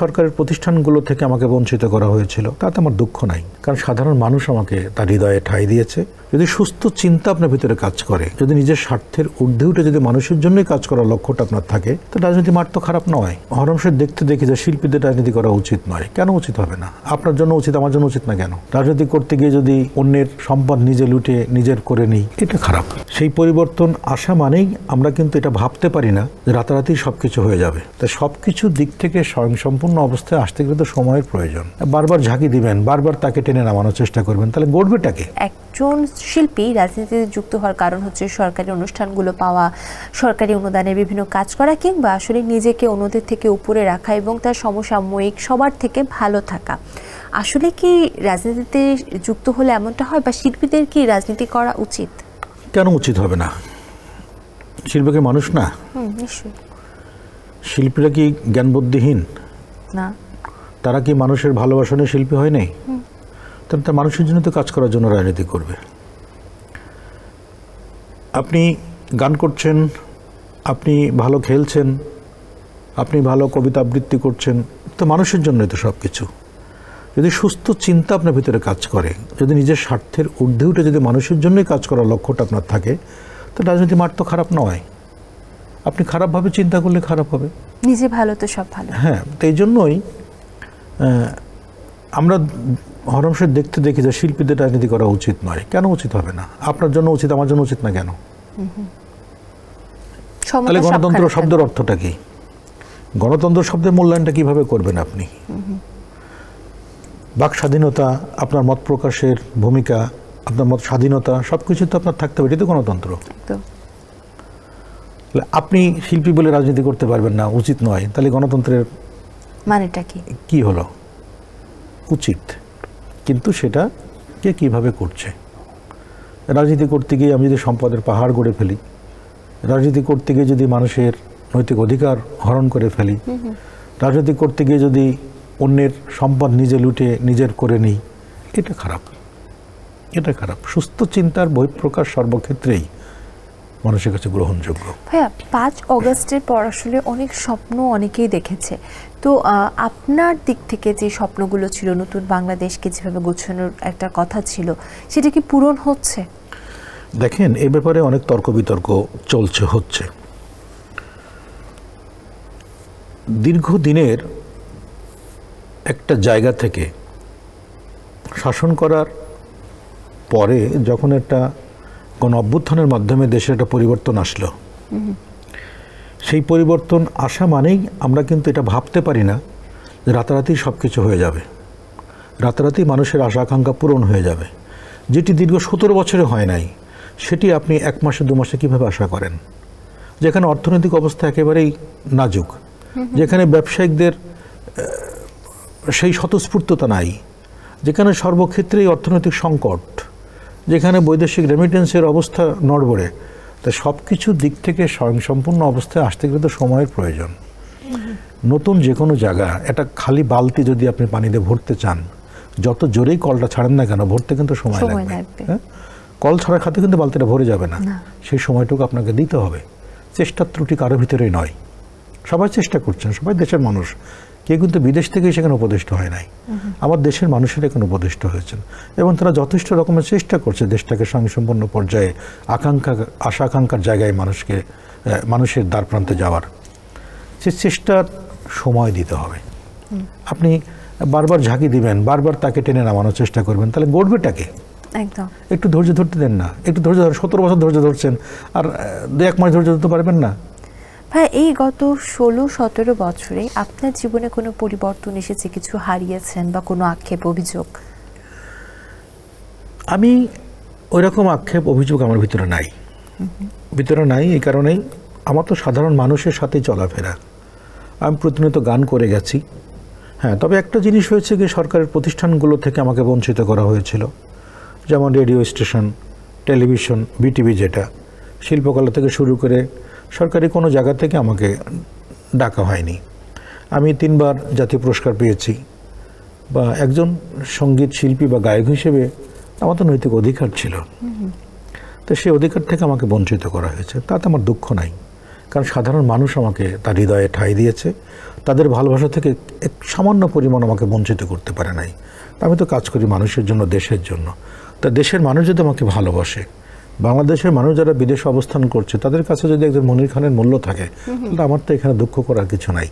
সরকারের প্রতিষ্ঠানগুলো থেকে আমাকে বঞ্চিত করা হয়েছিল, তাতে আমার দুঃখ নাই, কারণ সাধারণ মানুষ আমাকে তার হৃদয়ে ঠাঁই দিয়েছে। যদি সুস্থ চিন্তা আপনার ভিতরে কাজ করে, যদি নিজের স্বার্থের ঊর্ধ্বে উঠে যদি মানুষের জন্যই কাজ করার লক্ষ্যটা আপনার থাকে, তো রাজনীতি মাঠ তো খারাপ নয়। হরমশের দেখতে দেখি যে শিল্পীদের রাজনীতি করা উচিত নয়, কেন উচিত হবে না? আপনার জন্য উচিত, আমার জন্য উচিত না কেন? রাজনীতি করতে গিয়ে যদি অন্যের সম্পদ নিজে লুটে নিজের করে নিই, এটা খারাপ। সেই পরিবর্তন আসা মানেই আমরা কিন্তু এটা ভাবতে পারি না যে রাতারাতি সবকিছু হয়ে যাবে। তাই সবকিছু দিক থেকে স্বয়ংসম্পূর্ণ অবস্থায় আসতে গেলে তো সময়ের প্রয়োজন। বারবার ঝাঁকি দিবেন, বারবার তাকে টেনে নামানোর চেষ্টা করবেন, তাহলে গড়বেটাকে? একজন শিল্পী রাজনীতিতে যুক্ত হওয়ার কারণ হচ্ছে সরকারি অনুষ্ঠানগুলো পাওয়া, সরকারি অনুদানের বিভিন্ন কাজ করা, কিংবা আসলে নিজেকে অন্যদের থেকে উপরে রাখা এবং তার সমসাময়িক সবার থেকে ভালো থাকা। আসলে কি রাজনীতিতে যুক্ত হলে এমনটা হয়, বা শিল্পীদের কি রাজনীতি করা উচিত? কেন উচিত হবে না? শিল্পীকে মানুষ না? নিশ্চয়ই। শিল্পীরা কি জ্ঞানবুদ্ধিহীন না। তারা কি মানুষের ভালোবাসা নিয়ে শিল্পী হয় নাই? তাহলে তার মানুষের জন্য তো কাজ করার জন্য রাজনীতি করবে। আপনি গান করছেন, আপনি ভালো খেলছেন, আপনি ভালো কবিতা আবৃত্তি করছেন, তো মানুষের জন্যই তো সব কিছু। যদি সুস্থ চিন্তা আপনার ভিতরে কাজ করে, যদি নিজের স্বার্থের ঊর্ধ্বে উঠে যদি মানুষের জন্যই কাজ করার লক্ষ্যটা আপনার থাকে, তো রাজনীতি মাঠ তো খারাপ নয়। আপনি খারাপভাবে চিন্তা করলে খারাপ হবে। নিজে ভালো তো সব ভালো। হ্যাঁ, তো এই জন্যই আমরা হরমশের দেখতে দেখি যে শিল্পীদের রাজনীতি করা উচিত নয়, কেন উচিত হবে না? আপনার জন্য উচিত, আমার জন্য উচিত না কেন? তাহলে গণতন্ত্র শব্দের অর্থটা কি? গণতন্ত্র শব্দের মূল্যায়নটা কিভাবে করবেন আপনি? বাক স্বাধীনতা, আপনার মত প্রকাশের ভূমিকা, আপনার মত স্বাধীনতা, সবকিছু তো আপনার থাকতে হবে, এটাই তো গণতন্ত্র। আপনি শিল্পী বলে রাজনীতি করতে পারবেন না, উচিত নয়, তাহলে গণতন্ত্রের মানেটা কি হলো? উচিত, কিন্তু সেটা কে কিভাবে করছে? রাজনীতি করতে গিয়ে আমি যদি সম্পদের পাহাড় গড়ে ফেলি, রাজনীতি করতে গিয়ে যদি মানুষের নৈতিক অধিকার হরণ করে ফেলি, রাজনীতি করতে গিয়ে যদি অন্যের সম্পদ নিজে লুটে নিজের করে নিই, এটা খারাপ, এটা খারাপ। সুস্থ চিন্তার বহিঃপ্রকাশ সর্বক্ষেত্রেই মানুষের কাছে গ্রহণযোগ্য। ভাইয়া, 5 অগস্টের পর আসলে অনেক স্বপ্ন অনেকেই দেখেছে, তো আপনার দিক থেকে যে স্বপ্নগুলো ছিল, নতুন বাংলাদেশকে যেভাবে গোছানোর একটা কথা ছিল, সেটা কি পূরণ হচ্ছে? দেখেন, এ ব্যাপারে অনেক তর্ক বিতর্ক হচ্ছে। দীর্ঘদিনের একটা জায়গা থেকে শাসন করার পরে যখন একটা গণ অভ্যুত্থানের মাধ্যমে দেশে একটা পরিবর্তন আসলো, সেই পরিবর্তন আসা মানেই আমরা কিন্তু এটা ভাবতে পারি না যে রাতারাতি সব কিছু হয়ে যাবে, রাতারাতি মানুষের আশা আকাঙ্ক্ষা পূরণ হয়ে যাবে। যেটি দীর্ঘ 17 বছরে হয় নাই, সেটি আপনি 1 মাসে 2 মাসে কীভাবে আশা করেন? যেখানে অর্থনৈতিক অবস্থা একেবারেই নাজুক, যেখানে ব্যবসায়িকদের সেই স্বতঃস্ফূর্ততা নাই, যেখানে সর্বক্ষেত্রেই অর্থনৈতিক সংকট, যেখানে বৈদেশিক রেমিটেন্সের অবস্থা নড়বড়ে, তা সব কিছুর দিক থেকে স্বয়ংসম্পূর্ণ অবস্থায় আসতে গেলে তো সময়ের প্রয়োজন। নতুন যে কোনো জায়গা, একটা খালি বালতি যদি আপনি পানি দিয়ে ভরতে চান, যত জোরেই কলটা ছাড়েন না কেন, ভরতে কিন্তু সময় লাগবে। হ্যাঁ, কল ছাড়া খাতে কিন্তু বালতিটা ভরে যাবে না, সেই সময়টুকু আপনাকে দিতে হবে। চেষ্টার ত্রুটি কারো ভিতরেই নয়, সবাই চেষ্টা করছেন, সবাই দেশের মানুষ, কেউ কিন্তু বিদেশ থেকেই সেখানে উপদেষ্ট হয় নাই। আমার দেশের মানুষেরা এখানে উপদেষ্ট হয়েছেন এবং তারা যথেষ্ট রকমের চেষ্টা করছে দেশটাকে স্বয়ংসম্পূর্ণ পর্যায়ে আশা আকাঙ্ক্ষার জায়গায় মানুষের দ্বার প্রান্তে যাওয়ার। সে চেষ্টার সময় দিতে হবে। আপনি বারবার ঝাঁকি দিবেন, বারবার তাকে টেনে নামানোর চেষ্টা করবেন, তাহলে গড়বেটাকে? একদম। একটু ধৈর্য ধরতে দেন না, একটু ধৈর্য ধরেন। 17 বছর ধৈর্য ধরছেন, আর 2-1 মাস ধৈর্য ধরতে পারবেন না? ভাই, এই গত 16-17 বছরে আপনার জীবনে কোনো পরিবর্তন এসেছে, কিছু হারিয়েছেন বা কোনো আক্ষেপ অভিযোগ? আমি ওই রকম আক্ষেপ অভিযোগ আমার ভিতরে নাই, এই কারণেই আমার তো সাধারণ মানুষের সাথেই চলাফেরা। আমি প্রতিনিয়ত গান করে গেছি। হ্যাঁ, তবে একটা জিনিস হয়েছে কি, সরকারের প্রতিষ্ঠানগুলো থেকে আমাকে বঞ্চিত করা হয়েছিল, যেমন রেডিও স্টেশন, টেলিভিশন, বিটিভি, যেটা শিল্পকলা থেকে শুরু করে সরকারি কোনো জায়গা থেকে আমাকে ডাকা হয়নি। আমি 3 বার জাতীয় পুরস্কার পেয়েছি, বা একজন সঙ্গীত শিল্পী বা গায়ক হিসেবে আমার তো নৈতিক অধিকার ছিল, তো সেই অধিকার থেকে আমাকে বঞ্চিত করা হয়েছে, তাতে আমার দুঃখ নাই। কারণ সাধারণ মানুষ আমাকে তার হৃদয়ে ঠাঁই দিয়েছে, তাদের ভালোবাসা থেকে এক সামান্য পরিমাণ আমাকে বঞ্চিত করতে পারে নাই। আমি তো কাজ করি মানুষের জন্য, দেশের জন্য। তা দেশের মানুষ যদি আমাকে ভালোবাসে, বাংলাদেশের মানুষ যারা বিদেশে অবস্থান করছে তাদের কাছে যদি একজন মনির খানের মূল্য থাকে, তাহলে আমার তো এখানে দুঃখ করার কিছু নাই।